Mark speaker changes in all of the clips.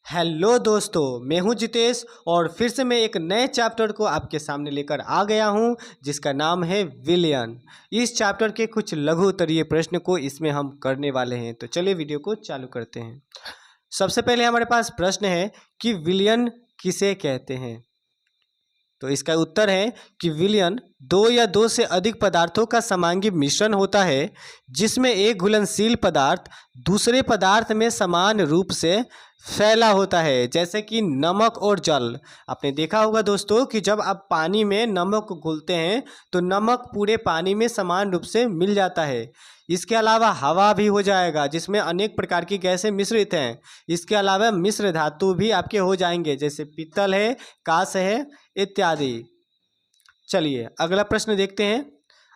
Speaker 1: Hello दोस्तों, मैं हूं जितेश और फिर से मैं एक नए चैप्टर को आपके सामने लेकर आ गया हूं जिसका नाम है विलियन। इस चैप्टर के कुछ लघु उत्तरीय प्रश्न को इसमें हम करने वाले हैं, तो चलिए वीडियो को चालू करते हैं। सबसे पहले हमारे पास प्रश्न है कि विलियन किसे कहते हैं। तो इसका उत्तर है कि विलयन दो या दो से अधिक पदार्थों का समांगी मिश्रण होता है जिसमें एक घुलनशील पदार्थ दूसरे पदार्थ में समान रूप से फैला होता है, जैसे कि नमक और जल। आपने देखा होगा दोस्तों कि जब आप पानी में नमक घुलते हैं तो नमक पूरे पानी में समान रूप से मिल जाता है। इसके अलावा हवा भी हो जाएगा जिसमें अनेक प्रकार की गैसें मिश्रित हैं। इसके अलावा मिश्र धातु भी आपके हो जाएंगे, जैसे पीतल है, कांस्य है इत्यादि। चलिए अगला प्रश्न देखते हैं।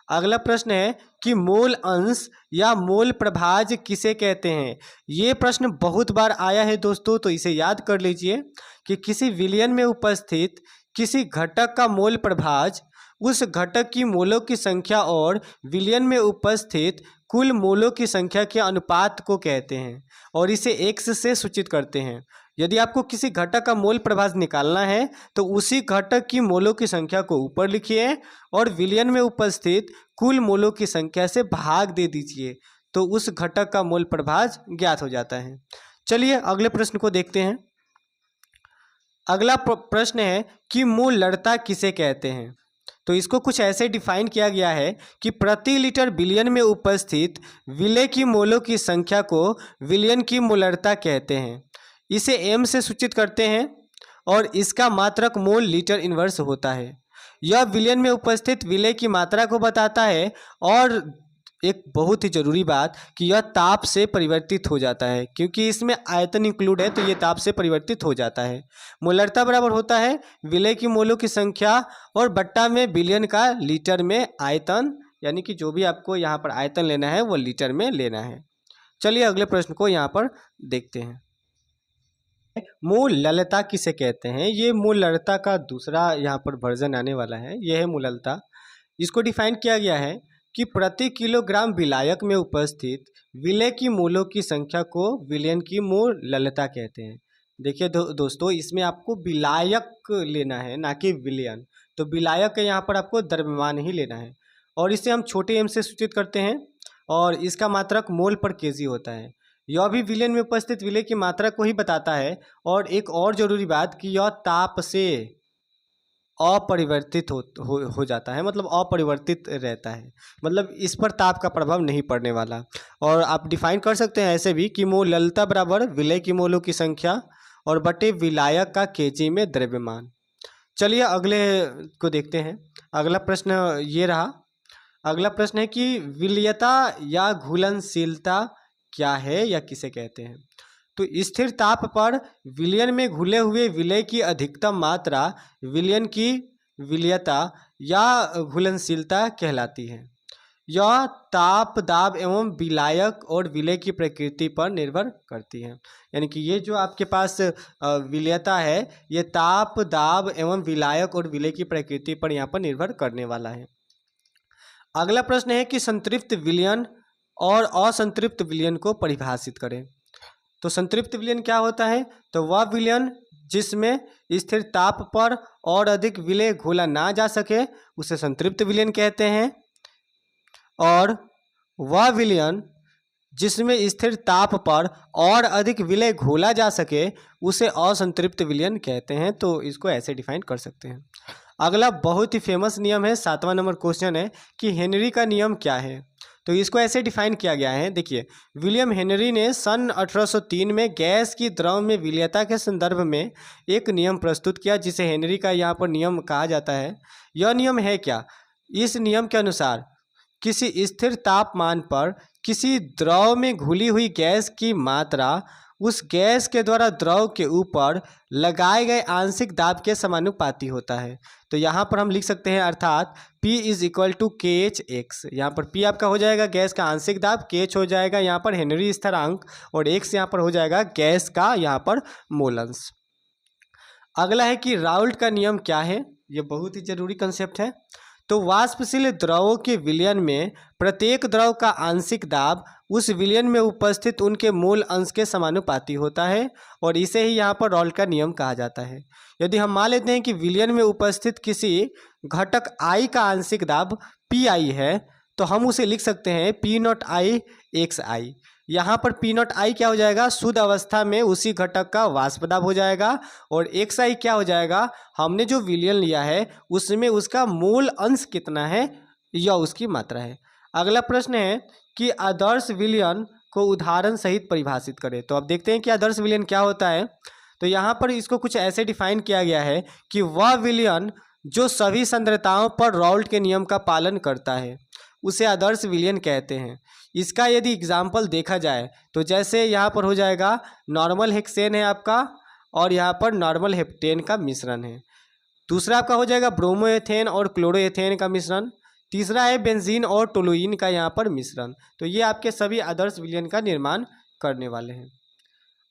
Speaker 1: अगला प्रश्न है कि मोल अंश या मोल प्रभाज किसे कहते हैं। ये प्रश्न बहुत बार आया है दोस्तों, तो इसे याद कर लीजिए कि किसी विलयन में उपस्थित किसी घटक का मोल प्रभाज उस घटक की मोलों की संख्या और विलयन में उपस्थित कुल मोलों की संख्या के अनुपात को कहते हैं और इसे x से सूचित करते हैं। यदि आपको किसी घटक का मोल प्रभाज निकालना है तो उसी घटक की मोलों की संख्या को ऊपर लिखिए और विलयन में उपस्थित कुल मोलों की संख्या से भाग दे दीजिए, तो उस घटक का मोल प्रभाज ज्ञात हो जाता है। चलिए अगले प्रश्न को देखते हैं। अगला प्रश्न है कि मोलरता किसे कहते हैं। तो इसको कुछ ऐसे डिफाइन किया गया है कि प्रति लीटर विलयन में उपस्थित विलेय की मोलों की संख्या को विलयन की मोलरता कहते हैं। इसे m से सूचित करते हैं और इसका मात्रक मोल लीटर इनवर्स होता है। यह विलयन में उपस्थित विलेय की मात्रा को बताता है और एक बहुत ही जरूरी बात कि यह ताप से परिवर्तित हो जाता है, क्योंकि इसमें आयतन इंक्लूड है तो ये ताप से परिवर्तित हो जाता है। मोलरता बराबर होता है विलेय की मोलों की संख्या और बट्टा में विलयन का लीटर में आयतन, यानी कि जो भी आपको यहाँ पर आयतन लेना है वो लीटर में लेना है। चलिए अगले प्रश्न को यहाँ पर देखते हैं। मोललता किसे कहते हैं। ये मोललता का दूसरा यहाँ पर वर्जन आने वाला है। यह है मोललता। इसको डिफाइन किया गया है कि प्रति किलोग्राम विलायक में उपस्थित विलेय की मोलों की संख्या को विलयन की मोललता कहते हैं। देखिए दोस्तों, इसमें आपको विलायक लेना है ना कि विलयन। तो विलायक के यहाँ पर आपको द्रव्यमान ही लेना है और इसे हम छोटे एम से सूचित करते हैं और इसका मात्रक मोल पर केजी होता है। यह भी विलयन में उपस्थित विलेय की मात्रा को ही बताता है। और एक और जरूरी बात कि यह ताप से अपरिवर्तित हो जाता है, मतलब अपरिवर्तित रहता है, मतलब इस पर ताप का प्रभाव नहीं पड़ने वाला। और आप डिफाइन कर सकते हैं ऐसे भी कि मोललता बराबर विलेय की मोलों की संख्या और बटे विलायक का केजी में द्रव्यमान। चलिए अगले को देखते हैं। अगला प्रश्न ये रहा। अगला प्रश्न है कि विलयता या घुलनशीलता क्या है या किसे कहते हैं। तो स्थिर ताप पर विलयन में घुले हुए विलेय की अधिकतम मात्रा विलयन की विलयता या घुलनशीलता कहलाती है। यह ताप, दाब एवं विलायक और विलेय की प्रकृति पर निर्भर करती है। यानी कि ये जो आपके पास विलयता है ये ताप, दाब एवं विलायक और विलेय की प्रकृति पर यहाँ पर निर्भर करने वाला है। अगला प्रश्न है कि संतृप्त विलयन और असंतृप्त विलयन को परिभाषित करें। तो संतृप्त विलयन क्या होता है। तो वह विलयन जिसमें स्थिर ताप पर और अधिक विलेय घोला ना जा सके उसे संतृप्त विलयन कहते हैं, और वह विलयन जिसमें स्थिर ताप पर और अधिक विलेय घोला जा सके उसे असंतृप्त विलयन कहते हैं। तो इसको ऐसे डिफाइन कर सकते हैं। अगला बहुत ही फेमस नियम है, 7वां नंबर क्वेश्चन है कि हेनरी का नियम क्या है। तो इसको ऐसे डिफाइन किया गया है। देखिए, विलियम हेनरी ने सन 1803 में गैस की द्रव में विलयता के संदर्भ में एक नियम प्रस्तुत किया जिसे हेनरी का यहाँ पर नियम कहा जाता है। यह नियम है क्या। इस नियम के अनुसार किसी स्थिर तापमान पर किसी द्रव में घुली हुई गैस की मात्रा उस गैस के द्वारा द्रव के ऊपर लगाए गए आंशिक दाब के समानुपाती होता है। तो यहाँ पर हम लिख सकते हैं अर्थात P is equal to KH(x). यहाँ पर P आपका हो जाएगा गैस का आंशिक दाब, KH हो जाएगा यहाँ पर हेनरी स्थिरांक और x यहाँ पर हो जाएगा गैस का यहाँ पर मोलंश। अगला है कि राउल्ट का नियम क्या है। ये बहुत ही जरूरी कंसेप्ट है। तो वाष्पशील द्रवों के विलयन में प्रत्येक द्रव का आंशिक दाब उस विलयन में उपस्थित उनके मूल अंश के समानुपाती होता है और इसे ही यहाँ पर रॉल्ट का नियम कहा जाता है। यदि हम मान लेते हैं कि विलयन में उपस्थित किसी घटक I का आंशिक दाब Pi है, तो हम उसे लिख सकते हैं P0I xi। यहाँ पर P0I क्या हो जाएगा, शुद्ध अवस्था में उसी घटक का वाष्प दाब हो जाएगा, और xi क्या हो जाएगा, हमने जो विलयन लिया है उसमें उसका मूल अंश कितना है या उसकी मात्रा है। अगला प्रश्न है कि आदर्श विलयन को उदाहरण सहित परिभाषित करें। तो अब देखते हैं कि आदर्श विलयन क्या होता है। तो यहाँ पर इसको कुछ ऐसे डिफाइन किया गया है कि वह विलयन जो सभी सांद्रताओं पर रॉल्ट के नियम का पालन करता है उसे आदर्श विलयन कहते हैं। इसका यदि एग्जाम्पल देखा जाए तो जैसे यहाँ पर हो जाएगा नॉर्मल हेक्सेन है आपका, और यहाँ पर नॉर्मल हेप्टेन का मिश्रण है। दूसरा आपका हो जाएगा ब्रोमोएथेन और क्लोरोएथेन का मिश्रण। तीसरा है बेंजीन और टोलुइन का यहाँ पर मिश्रण। तो ये आपके सभी आदर्श विलयन का निर्माण करने वाले हैं।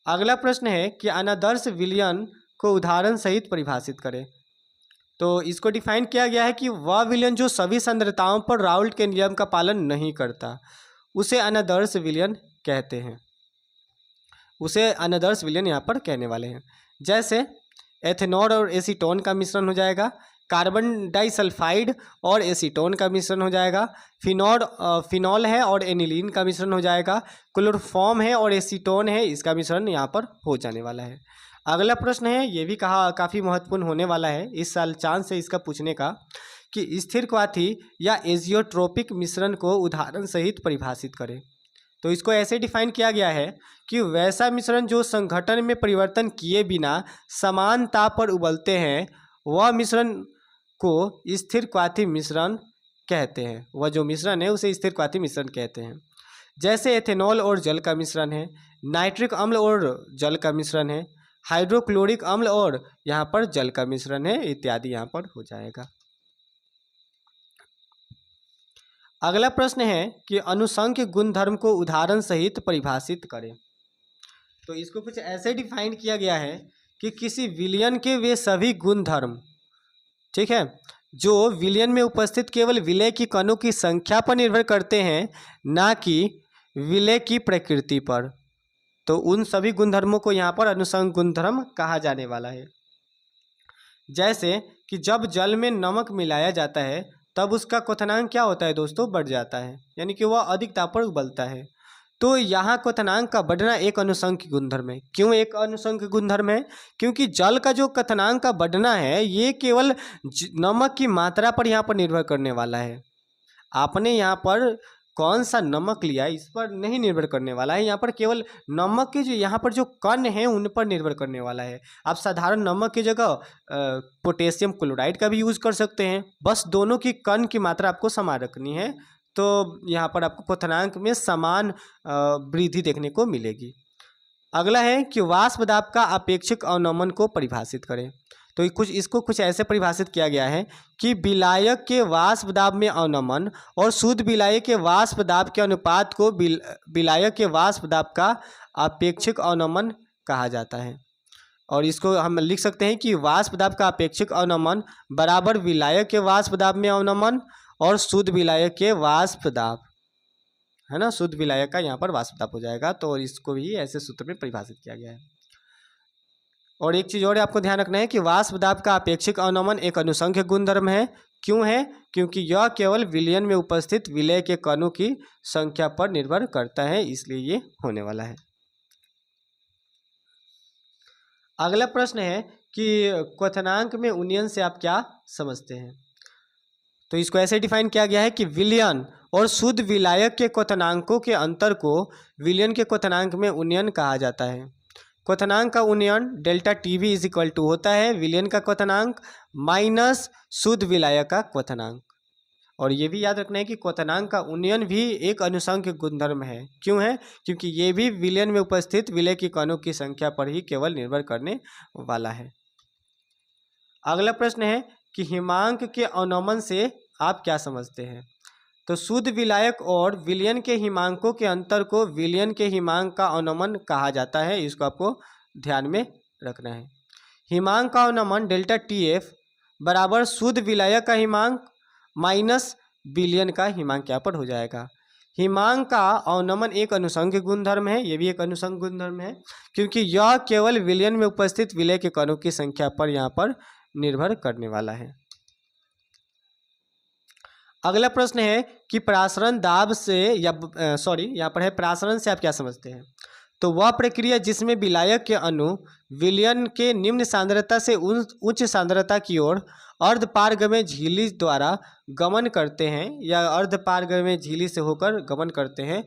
Speaker 1: अगला प्रश्न है कि अनादर्श विलयन को उदाहरण सहित परिभाषित करें। तो इसको डिफाइन किया गया है कि वह विलयन जो सभी सांद्रताओं पर राउल्ट के नियम का पालन नहीं करता उसे अनादर्श विलयन कहते हैं। उसे अनादर्श विलयन यहाँ पर कहने वाले हैं। जैसे एथेनॉल और एसीटोन का मिश्रण हो जाएगा, कार्बन डाइसल्फाइड और एसीटोन का मिश्रण हो जाएगा, फिनॉल है और एनिलीन का मिश्रण हो जाएगा, क्लोरोफॉर्म है और एसीटोन है, इसका मिश्रण यहाँ पर हो जाने वाला है। अगला प्रश्न है, ये भी काफ़ी महत्वपूर्ण होने वाला है, इस साल चांस है इसका पूछने का, कि स्थिर क्वाथी या एजियोट्रोपिक मिश्रण को उदाहरण सहित परिभाषित करें। तो इसको ऐसे डिफाइन किया गया है कि वैसा मिश्रण जो संघटन में परिवर्तन किए बिना समान ताप पर उबलते हैं वह मिश्रण को स्थिर क्वाथी मिश्रण कहते हैं। वह जो मिश्रण है उसे स्थिर क्वाथी मिश्रण कहते हैं। जैसे एथेनॉल और जल का मिश्रण है, नाइट्रिक अम्ल और जल का मिश्रण है, हाइड्रोक्लोरिक अम्ल और यहाँ पर जल का मिश्रण है, इत्यादि यहाँ पर हो जाएगा। अगला प्रश्न है कि अनुसंख्य गुणधर्म को उदाहरण सहित परिभाषित करें। तो इसको कुछ ऐसे डिफाइन किया गया है कि किसी विलयन के वे सभी गुणधर्म, ठीक है, जो विलयन में उपस्थित केवल विलय की कणों की संख्या पर निर्भर करते हैं, ना कि विलय की प्रकृति पर। तो उन सभी गुणधर्मों को यहाँ पर अनुसंख्य गुणधर्म कहा जाने वाला है। जैसे कि जब जल में नमक मिलाया जाता है तब उसका क्वथनांक क्या होता है दोस्तों, बढ़ जाता है, यानी कि वह अधिक ताप पर उबलता है। तो यहाँ क्वथनांक का बढ़ना एक अनुसंख्य गुणधर्म है। क्यों एक अनुसंख्य गुणधर्म है? क्योंकि जल का जो क्वथनांक का बढ़ना है ये केवल नमक की मात्रा पर यहाँ पर निर्भर करने वाला है। आपने यहाँ पर कौन सा नमक लिया इस पर नहीं निर्भर करने वाला है, यहाँ पर केवल नमक के जो यहाँ पर जो कण हैं उन पर निर्भर करने वाला है। आप साधारण नमक की जगह पोटेशियम क्लोराइड का भी यूज़ कर सकते हैं, बस दोनों की कण की मात्रा आपको समान रखनी है, तो यहाँ पर आपको क्वथनांक में समान वृद्धि देखने को मिलेगी। अगला है कि वाष्प दाब का अपेक्षिक अवनमन को परिभाषित करें। तो इसको कुछ ऐसे परिभाषित किया गया है कि विलायक के वाष्प दाब में अवनमन और शुद्ध विलायक के वाष्प दाब के अनुपात को विलायक के वाष्प दाब का अपेक्षिक अवनमन कहा जाता है। और इसको हम लिख सकते हैं कि वाष्प दाब का अपेक्षिक अवनमन बराबर विलायक के वाष्प दाब में अवनमन और शुद्ध विलायक के वाष्प दाब, है ना, शुद्ध विलायक का यहाँ पर वाष्प दाब हो जाएगा। तो इसको भी ऐसे सूत्र में परिभाषित किया गया है। और एक चीज़ और आपको ध्यान रखना है कि वाष्प दाब का अपेक्षिक अवनमन एक अनुसंख्य गुणधर्म है। क्यों है? क्योंकि यह केवल विलयन में उपस्थित विलय के कणों की संख्या पर निर्भर करता है, इसलिए ये होने वाला है। अगला प्रश्न है कि क्वथनांक में उन्नयन से आप क्या समझते हैं। तो इसको ऐसे डिफाइन किया गया है कि विलयन और शुद्ध विलायक के क्वथनांकों के अंतर को विलयन के क्वथनांक में उन्नयन कहा जाता है। क्वथनांक का उन्नयन delta TV is equal to होता है विलयन का क्वथनांक माइनस शुद्ध विलायक का क्वथनांक। और ये भी याद रखना है कि क्वथनांक का उन्नयन भी एक अनुसंख्य गुणधर्म है। क्यों है? क्योंकि ये भी विलयन में उपस्थित विलय की कणों की संख्या पर ही केवल निर्भर करने वाला है। अगला प्रश्न है कि हिमांक के अवनमन से आप क्या समझते हैं। तो शुद्ध विलायक और विलयन के हिमांकों के अंतर को विलयन के हिमांक का अवनमन कहा जाता है, इसको आपको ध्यान में रखना है। हिमांक का अवनमन डेल्टा टी एफ बराबर शुद्ध विलायक का हिमांक माइनस विलयन का हिमांक यहाँ पर हो जाएगा। हिमांक का अवनमन एक अनुषंग गुणधर्म है, ये भी एक अनुषंग गुणधर्म है, क्योंकि यह केवल विलयन में उपस्थित विलय के कणों की संख्या पर यहाँ पर निर्भर करने वाला है। अगला प्रश्न है कि प्रासरण दाब से या यहाँ पर है प्रासरण से आप क्या समझते हैं। तो वह प्रक्रिया जिसमें विलायक के अणु विलयन के निम्न सांद्रता से उच्च सांद्रता की ओर अर्धपारगम्य झिल्ली द्वारा गमन करते हैं या अर्धपारगम्य झिल्ली से होकर गमन करते हैं,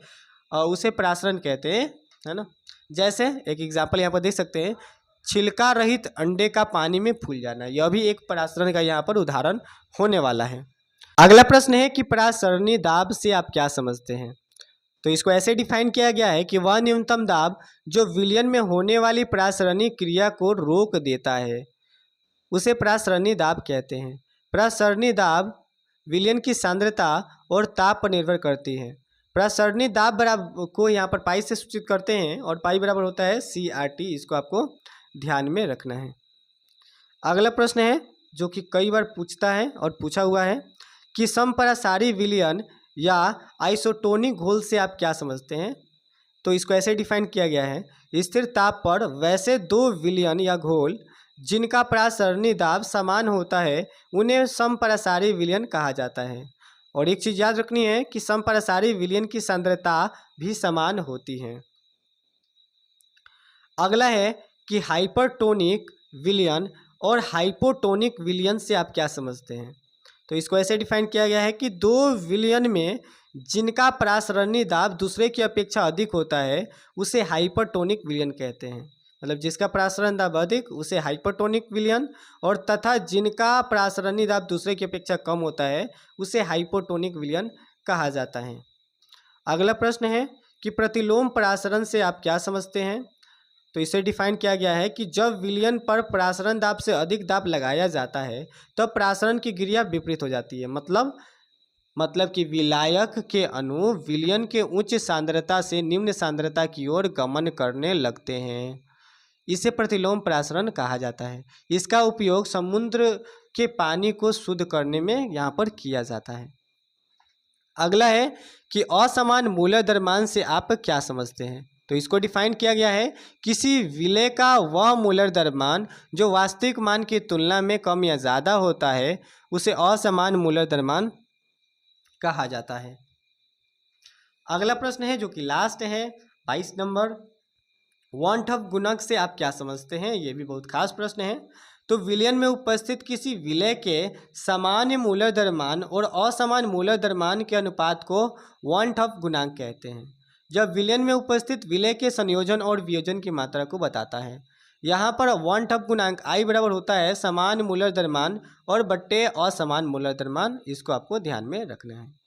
Speaker 1: उसे प्रासरण कहते हैं, है ना। जैसे एक एग्जाम्पल यहाँ पर देख सकते हैं, छिलका रहित अंडे का पानी में फूल जाना, यह भी एक प्रासरण का यहाँ पर उदाहरण होने वाला है। अगला प्रश्न है कि प्रासरणी दाब से आप क्या समझते हैं। तो इसको ऐसे डिफाइन किया गया है कि वह न्यूनतम दाब जो विलयन में होने वाली प्रासरणी क्रिया को रोक देता है, उसे प्रासरणी दाब कहते हैं। प्रासरणी दाब विलयन की सांद्रता और ताप पर निर्भर करती है। प्रासरणी दाब बराबर को यहाँ पर पाई से सूचित करते हैं और पाई बराबर होता है CRT, इसको आपको ध्यान में रखना है। अगला प्रश्न है जो कि कई बार पूछता है और पूछा हुआ है कि समपरासारी विलयन या आइसोटोनिक घोल से आप क्या समझते हैं। तो इसको ऐसे डिफाइन किया गया है, स्थिर ताप पर वैसे दो विलयन या घोल जिनका प्रासरणी दाब समान होता है उन्हें समपरासारी विलयन कहा जाता है। और एक चीज़ याद रखनी है कि समपरासारी विलयन की सांद्रता भी समान होती है। अगला है कि हाइपरटोनिक विलयन और हाइपोटोनिक विलयन से आप क्या समझते हैं। तो इसको ऐसे डिफाइन किया गया है कि दो विलयन में जिनका प्रासरणी दाब दूसरे की अपेक्षा अधिक होता है उसे हाइपरटोनिक विलयन कहते हैं। मतलब जिसका प्रासरण दाब अधिक उसे हाइपरटोनिक विलयन, और तथा जिनका प्रासरणी दाब दूसरे की अपेक्षा कम होता है उसे हाइपोटोनिक विलयन कहा जाता है। अगला प्रश्न है कि प्रतिलोम प्रासरण से आप क्या समझते हैं। तो इसे डिफाइन किया गया है कि जब विलयन पर प्रासरण दाब से अधिक दाब लगाया जाता है तब प्रासरण की क्रिया विपरीत हो जाती है। मतलब कि विलायक के अणु विलयन के उच्च सांद्रता से निम्न सांद्रता की ओर गमन करने लगते हैं। इसे प्रतिलोम प्रासरण कहा जाता है। इसका उपयोग समुद्र के पानी को शुद्ध करने में यहाँ पर किया जाता है। अगला है कि असमान मूलर द्रव्यमान से आप क्या समझते हैं। तो इसको डिफाइन किया गया है, किसी विलय का वह मूलर द्रव्यमान जो वास्तविक मान की तुलना में कम या ज़्यादा होता है उसे असमान मूलर द्रव्यमान कहा जाता है। अगला प्रश्न है जो कि लास्ट है 22 नंबर, वन टफ गुणक से आप क्या समझते हैं। ये भी बहुत खास प्रश्न है। तो विलयन में उपस्थित किसी विलय के सामान्य मूलर द्रव्यमान और असमान मूलर द्रव्यमान के अनुपात को वन टफ गुणांक कहते हैं। जब विलयन में उपस्थित विलय के संयोजन और वियोजन की मात्रा को बताता है। यहाँ पर वन टफ गुणांक I बराबर होता है समान मूलर द्रव्यमान और बट्टे असमान मूलर द्रव्यमान, इसको आपको ध्यान में रखना है।